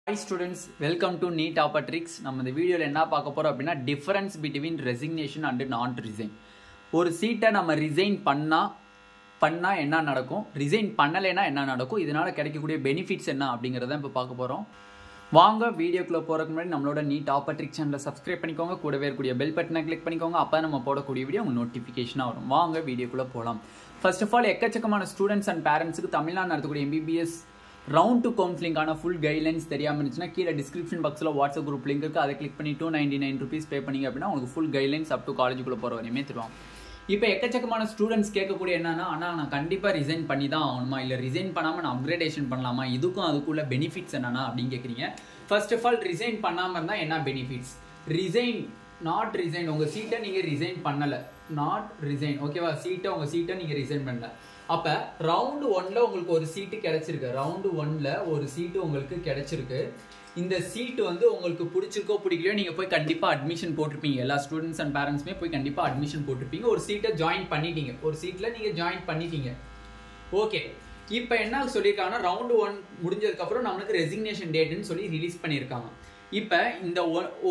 Hi students, welcome to Neet Tricks. நம்ம இந்த வீடியோல என்ன பார்க்க போறோம் அப்படினா difference between resignation and non-resign. ஒரு சீட்டை நம்ம ரிசைன் பண்ணா என்ன நடக்கும், ரிசைன் பண்ணலைனா என்ன நடக்கும், இதனால கிடைக்கக்கூடிய பெனிஃபிட்ஸ் என்ன அப்படிங்கறத இப்ப பார்க்க போறோம். வாங்க வீடியோக்குள்ள போறதுக்கு முன்னாடி நம்மளோட Neet Tricks சேனலை சப்ஸ்கிரைப் பண்ணிக்கோங்க, கூடவே இருக்கக்கூடிய பெல் பட்டனை கிளிக் பண்ணிக்கோங்க. அப்ப நம்ம போடக்கூடிய வீடியோ உங்களுக்கு நோட்டிஃபிகேஷனா வரும். வாங்க வீடியோக்குள்ள போலாம். First of all, எக்கச்சக்கமான ஸ்டூடண்ட்ஸ் அண்ட் பேரண்ட்ஸ்க்கு தமிழ்நாடு நடத்தக்கூடிய MBBS round 2 counseling ஆன full guidelines தெரியாம இருந்துச்சுனா கீழ description boxல WhatsApp group link இருக்கு, அதை கிளிக் பண்ணி 299 rupees பே பண்ணீங்க அப்படினா உங்களுக்கு full guidelines up to காலேஜுக்குள்ள போற வரையுமே தருவாங்க. இப்போ எக்கச்சக்கமான ஸ்டூடண்ட்ஸ் கேட்கக்கூடிய என்னன்னா, ஆனா நான் கண்டிப்பா ரிசைன் பண்ணி தான் ஆகணுமா, இல்ல ரிசைன் பண்ணாம நான் அப்கிரேடேஷன் பண்ணலாமா, இதுக்கும் அதுக்குள்ள பெனிஃபிட்ஸ் என்னன்னா அப்படின்னு கேக்குறீங்க. ஃபர்ஸ்ட் ஆஃப் ஆல், ரிசைன் பண்ணாம இருந்தா என்ன பெனிஃபிட்ஸ்? ரிசைன் நாட் ரிசைன், உங்க சீட்டை நீங்க ரிசைன் பண்ணல, நாட் ரிசைன், ஓகேவா? உங்க சீட்டை நீங்க ரிசைன் பண்ணல. அப்ப ரவுண்ட் 1ல உங்களுக்கு ஒரு சீட்டு கிடைச்சிருக்கு, ரவுண்ட் 1ல ஒரு சீட்டு உங்களுக்கு கிடைச்சிருக்கு. இந்த சீட்டு வந்து உங்களுக்கு பிடிச்சிருக்கோ பிடிக்கலையோ நீங்க போய் கண்டிப்பா அட்மிஷன் போட்டிருப்பீங்க. எல்லா ஸ்டூடெண்ட்ஸ் அண்ட் பேரண்ட்ஸுமே போய் கண்டிப்பா அட்மிஷன் போட்டிருப்பீங்க. ஒரு சீட்டை ஜாயின் பண்ணிட்டீங்க, ஒரு சீட்ல நீங்க ஜாயின் பண்ணிட்டீங்க. ஓகே, இப்போ என்ன சொல்லியிருக்காங்கன்னா, ரவுண்ட் 1 முடிஞ்சதுக்கு அப்புறம் நம்மளுக்கு ரெசிக்னேஷன் டேட்னு சொல்லி ரிலீஸ் பண்ணியிருக்காங்க. இப்போ இந்த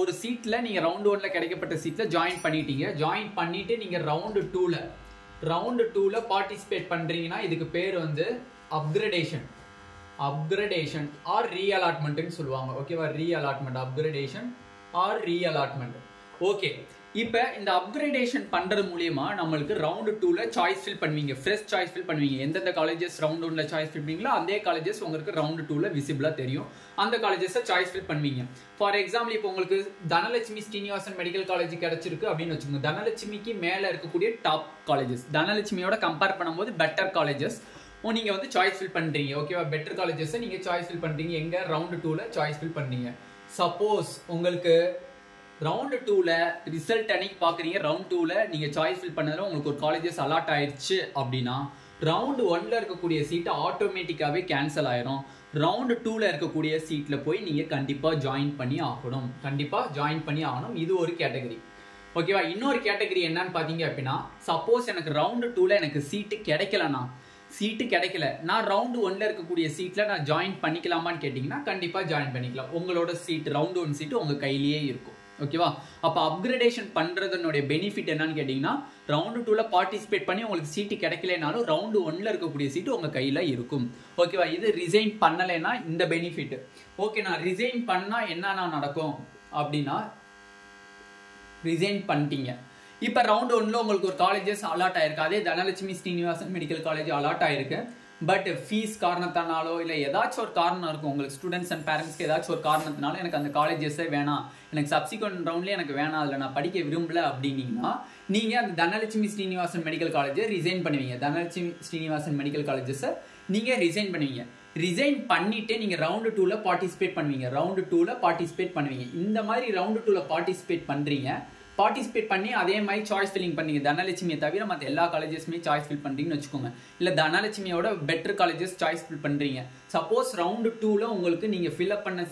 ஒரு சீட்ல நீங்க ரவுண்ட் 1ல கிடைக்கப்பட்ட சீட்ல ஜாயின் பண்ணிட்டீங்க. ஜாயின் பண்ணிட்டு நீங்க ரவுண்ட் 2ல பார்ட்டிசிபேட் பண்றீங்கன்னா இதுக்கு பேர் வந்து அப்கிரேடேஷன் ஆர் ரீஅலாட்மெண்ட்னு சொல்லுவாங்க. ஓகேவா? Reallotment, upgradation or reallotment. Okay, இப்போ இந்த அப்கிரேடேஷன் பண்றது மூலமா நம்மளுக்கு ரவுண்ட் 2ல சாய்ஸ் ஃபில் பண்ணுவீங்க, ஃப்ரெஷ் சாய்ஸ் ஃபில் பண்ணுவீங்க. எந்தெந்த காலேஜஸ் ரவுண்ட் 1ல சாய்ஸ் ஃபில் பண்ணீங்களோ அதே காலேஜஸ் உங்களுக்கு ரவுண்ட் 2ல விசிபிளா தெரியும். அந்த காலேஜஸை சாய்ஸ் ஃபில் பண்ணுவீங்க. ஃபார் எக்ஸாம்பிள், இப்போ உங்களுக்கு தனலட்சுமி ஸ்ரீனிவாசன் மெடிக்கல் காலேஜ் கிடைச்சிருக்கு அப்படின்னு வச்சுக்கோங்க. தனலட்சுமிக்கு மேல இருக்கக்கூடிய டாப் காலேஜஸ், தனலட்சுமியோட கம்பேர் பண்ணும்போது பெட்டர் காலேஜஸ் நீங்க வந்து சாய்ஸ் ஃபில் பண்றீங்க. ஓகேவா? பெட்டர் காலேஜஸ் நீங்க சாய்ஸ் ஃபில் பண்றீங்க. எங்க? ரவுண்ட் 2ல சாய்ஸ் ஃபில் பண்றீங்க. சப்போஸ் உங்களுக்கு ரவுண்ட் 2ல ரிசல்ட் அன்னைக்கு பாக்குறீங்க, ரவுண்ட் 2ல நீங்க சாய்ஸ் ஃபில் பண்ணதுல உங்களுக்கு ஒரு காலேஜஸ் அலாட் ஆயிடுச்சு அப்படின்னா ரவுண்ட் 1ல இருக்கக்கூடிய சீட் ஆட்டோமேட்டிக்காவே கேன்சல் ஆயிரும். ரவுண்ட் 2ல இருக்கக்கூடிய சீட்ல போய் நீங்க கண்டிப்பா ஜாயின் பண்ணி ஆகணும். இது ஒரு கேட்டகரி. ஓகேவா? இன்னொரு கேட்டகரி என்னன்னு பாத்தீங்க அப்படின்னா, சப்போஸ் எனக்கு ரவுண்ட் 2ல எனக்கு சீட்டு கிடைக்கல, நான் ரவுண்ட் 1ல இருக்கக்கூடிய சீட்ல நான் ஜாயின் பண்ணிக்கலாமான்னு கேட்டீங்கன்னா கண்டிப்பா ஜாயின் பண்ணிக்கலாம். உங்களோட சீட், ரவுண்ட் 1 சீட் உங்க கையிலேயே இருக்கும். ஓகேவா? அப்ப அப்கிரேடேஷன் பண்றதனுடைய பெனிஃபிட் என்னன்னு கேட்டீங்கன்னா, ரவுண்ட் 2ல பார்ட்டிசிபேட் பண்ணி உங்களுக்கு சீட்டு கிடைக்கலனாலும் ரவுண்ட் 1ல இருக்கக்கூடிய சீட்டு உங்க கையில இருக்கும். ஓகேவா? இது ரிசைன் பண்ணலைன்னா இந்த பெனிஃபிட். ஓகே, நான் ரிசைன் பண்ணா என்ன நடக்கும் அப்படின்னா, ரிசைன் பண்ணிட்டீங்க. இப்போ ரவுண்ட் 1ல உங்களுக்கு ஒரு காலேஜஸ் அலாட் ஆயிருக்கு, அதே Dhanalakshmi Srinivasan medical college allot ஆயிருக்கு. பட் ஃபீஸ் காரணத்தினாலோ இல்லை ஏதாச்சும் ஒரு காரணம் இருக்கும், உங்களுக்கு ஸ்டூடெண்ட்ஸ் அண்ட் பேரண்ட்ஸ்க்கு ஏதாச்சும் ஒரு காரணத்தினால எனக்கு அந்த காலேஜஸே வேணாம், எனக்கு சப்சிக்வெண்ட் ரவுண்ட்லேயே எனக்கு வேணாம், அதில் நான் படிக்க விரும்பல அப்படின்னீங்கன்னா நீங்கள் அந்த தனலட்சுமி ஸ்ரீனிவாசன் மெடிக்கல் காலேஜை ரிசைன் பண்ணுவீங்க. தனலட்சுமி ஸ்ரீனிவாசன் மெடிக்கல் காலேஜஸை நீங்கள் ரிசைன் பண்ணுவீங்க. ரிசைன் பண்ணிட்டு நீங்கள் ரவுண்ட் 2ல பார்ட்டிசிபேட் பண்ணுவீங்க. இந்த மாதிரி ரவுண்ட் 2ல பார்ட்டிசிபேட் பண்ணி அதே மாதிரி சாய்ஸ் ஃபில்லிங் பண்ணீங்க. தனலட்சுமியை தவிர மற்ற எல்லா காலேஜஸ்மே சாய்ஸ் ஃபில் பண்றீங்கன்னு வச்சுக்கோங்க. இல்லை தனலட்சுமியோட பெட்டர் காலேஜஸ் சாய்ஸ் ஃபில் பண்றீங்க. சப்போஸ் ரவுண்ட் 2ல உங்களுக்கு நீங்க ஃபில்அப் பண்ண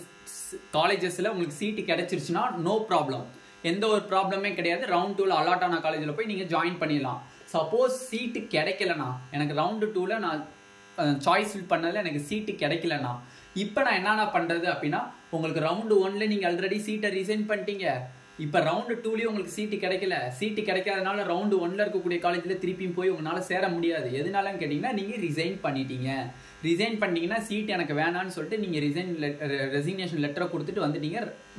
காலேஜஸ்ல உங்களுக்கு சீட்டு கிடைச்சிருச்சுன்னா நோ ப்ராப்ளம், எந்த ஒரு ப்ராப்ளமே கிடையாது. ரவுண்ட் 2ல அலாட் ஆன காலேஜில் போய் நீங்க ஜாயின் பண்ணிடலாம். சப்போஸ் சீட்டு கிடைக்கலனா, எனக்கு ரவுண்ட் 2ல நான் சாய்ஸ் ஃபில் பண்ணதில் எனக்கு சீட்டு கிடைக்கலனா இப்போ நான் என்னென்ன பண்றது அப்படின்னா, உங்களுக்கு ரவுண்ட் 1ல நீங்க ஆல்ரெடி சீட்டை ரிசைன் பண்ணிட்டீங்க. இப்போ ரவுண்ட் 2லயும் உங்களுக்கு சீட்டு கிடைக்காதனால ரவுண்ட் 1ல இருக்கக்கூடிய காலேஜில் திருப்பியும் போய் உங்களால சேர முடியாது. எதனாலன்னு கேட்டீங்கன்னா, நீங்க ரிசைன் பண்ணிட்டீங்கன்னா சீட் எனக்கு வேணான்னு சொல்லிட்டு நீங்க ரெசிக்னேஷன் லெட்டரை கொடுத்துட்டு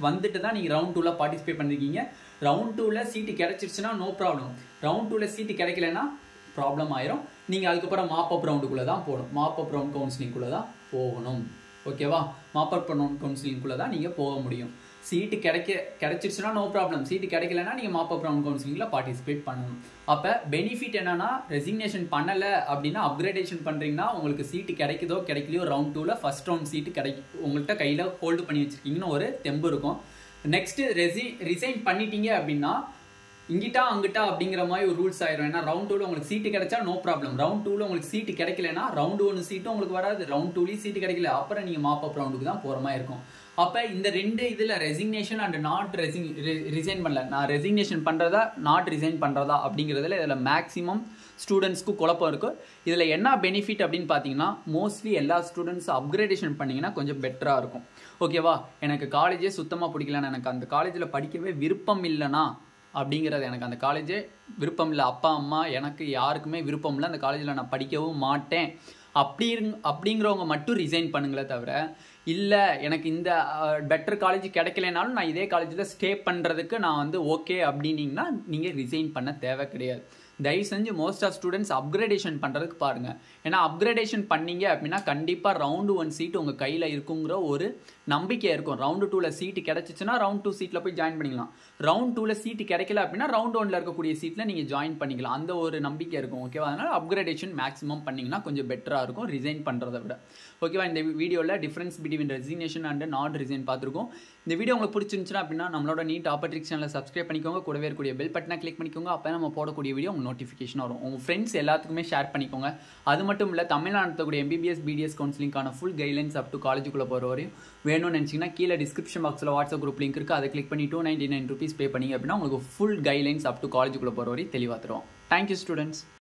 வந்துட்டு தான் நீங்க ரவுண்ட் 2ல பார்ட்டிசிபேட் பண்ணிருக்கீங்க. ரவுண்ட் 2ல சீட்டு கிடைச்சிருச்சுன்னா நோ ப்ராப்ளம், ரவுண்ட் 2ல சீட்டு கிடைக்கலன்னா ப்ராப்ளம் ஆயிரும். நீங்க அதுக்கப்புறம் மாப்-அப் ரவுண்டுக்குள்ள தான் போகணும், மாப்-அப் ரவுண்ட் கவுன்சிலிங்குள்ள தான் போகணும். ஓகேவா? மாப்-அப் ரவுண்ட் கவுன்சிலிங்குள்ள தான் நீங்க போக முடியும். சீட்டு கிடைச்சிருச்சுன்னா நோ ப்ராப்ளம், சீட்டு கிடைக்கலன்னா நீங்க மாப்-அப் ரவுண்ட் கவுன்சிலிங்ல பார்ட்டிசிபேட் பண்ணணும். அப்ப பெனிஃபிட் என்னன்னா, ரெசிக்னேஷன் பண்ணல அப்படின்னா அப்கிரேடேஷன் பண்றீங்கன்னா உங்களுக்கு சீட்டு கிடைக்கலையோ ரவுண்ட் 2ல ஃபர்ஸ்ட் ரவுண்ட் சீட்டு உங்கள்கிட்ட கையில ஹோல்டு பண்ணி வச்சிருக்கீங்கன்னு ஒரு தெம்பு இருக்கும். நெக்ஸ்ட் ரிசைன் பண்ணிட்டீங்க அப்படின்னா இங்கிட்டா அங்கிட்டா அப்படிங்கிற மாதிரி ஒரு ரூல்ஸ் ஆயிரும். ஏன்னா ரவுண்ட் 2ல உங்களுக்கு சீட்டு கிடைச்சா நோ ப்ராப்ளம், ரவுண்ட் 2ல உங்களுக்கு சீட்டு கிடைக்கலன்னா ரவுண்ட் 1 சீட்டும் உங்களுக்கு வராது, ரவுண்ட் 2லயும் சீட்டு கிடைக்கல, அப்புறம் நீங்க மாப்-அப் ரவுண்டுக்கு தான் போற மாதிரி இருக்கும். அப்ப இந்த ரெண்டு இதுல ரெசிக்னேஷன் அண்ட் நாட் ரிசைன் பண்ணல, நான் ரெசிக்னேஷன் பண்றதா நாட் ரிசைன் பண்றதா அப்படிங்கிறதுல இதுல மேக்ஸிமம் ஸ்டூடெண்ட்ஸ்க்கு குழப்பம் இருக்கும். இதில் என்ன பெனிஃபிட் அப்படின்னு பார்த்தீங்கன்னா மோஸ்ட்லி எல்லா ஸ்டூடெண்ட்ஸும் அப்கிரேடேஷன் பண்ணிங்கன்னா கொஞ்சம் பெட்டராக இருக்கும். ஓகேவா, எனக்கு காலேஜே சுத்தமாக பிடிக்கலன்னா, எனக்கு அந்த காலேஜில் படிக்கவே விருப்பம் இல்லைனா அப்படிங்கிறது, எனக்கு அந்த காலேஜே விருப்பம் இல்லை, அப்பா அம்மா எனக்கு யாருக்குமே விருப்பம் இல்லை, அந்த காலேஜில் நான் படிக்கவும் மாட்டேன் அப்படிங்கிறவங்க மட்டும் ரிசைன் பண்ணுங்களே தவிர, இல்லை எனக்கு இந்த பெட்டர் காலேஜ் கிடைக்கலனாலும் நான் இதே காலேஜில் ஸ்டே பண்ணுறதுக்கு நான் வந்து ஓகே அப்படின்னீங்கன்னா நீங்கள் ரிசைன் பண்ண தேவை கிடையாது. தயவு செஞ்சு மோஸ்ட் ஆஃப் ஸ்டூடெண்ட்ஸ் அப்கிரேடேஷன் பண்ணுறதுக்கு பாருங்கள். ஏன்னா அப்கிரேடேஷன் பண்ணீங்க அப்படின்னா கண்டிப்பாக ரவுண்டு 1 சீட்டு உங்கள் கையில் இருக்குங்கிற ஒரு நம்பிக்கை இருக்கும். ரவுண்டு 2ல் சீட்டு கிடச்சிச்சுன்னா ரவுண்ட் 2 சீட்டில் போய் ஜாயின் பண்ணிக்கலாம். ரவுண்ட் 2ல் சீட்டு கிடைக்கல அப்படின்னா ரவுண்ட் 1ல் இருக்கக்கூடிய சீட்டில் நீங்கள் ஜாயின் பண்ணிக்கலாம். அந்த ஒரு நம்பிக்கை இருக்கும். ஓகேவா, அதனால் அப்கிரேடேஷன் மேக்ஸிமம் பண்ணிங்கன்னா கொஞ்சம் பெட்டராக இருக்கும் ரிசைன் பண்ணுறதை விட. ஓகேவா, இந்த வீடியோவில் difference between resignation and not resign பார்த்துருக்கோம். இந்த வீடியோ உங்களுக்கு பிடிச்சிருந்துச்சுன்னா அப்படின்னா நம்மளோட நீட் ஆப்பர்ட்ரிக்ஸ் சேனலை சப்ஸ்கிரைப் பண்ணிக்கோங்க. கூடவே இருக்கக்கூடிய பெல் பட்டனை கிளிக் பண்ணிக்கோங்க. அப்போ நம்ம போடக்கூடிய வீடியோ உங்களுக்கு நோட்டிஃபிகேஷன் வரும். உங்கள் ஃப்ரெண்ட்ஸ் எல்லாத்துக்குமே ஷேர் பண்ணிக்கோங்க. அது மட்டும் இல்லை, தமிழ்நாடு நடத்தக்கூடிய MBBS BDS கவுன்சிலிங்கான ஃபுல் கைட்லைன்ஸ் அப் டு காலேஜுக்குள்ளே போகிற வரையும் வேணும்னு நினச்சிங்கன்னா கீழே டிஸ்கிரிப்ஷன் பாக்ஸில் வாட்ஸ்அப் குரூப் லிங்க் இருக்குது. அதை கிளிக் பண்ணி $299 பே பண்ணிங்க அப்படின்னா உங்களுக்கு ஃபுல் கைட்லைன்ஸ் அப் டு காலேஜுக்குள்ளே போகிற வரையும் தெளிவாக தரும். Thank you students.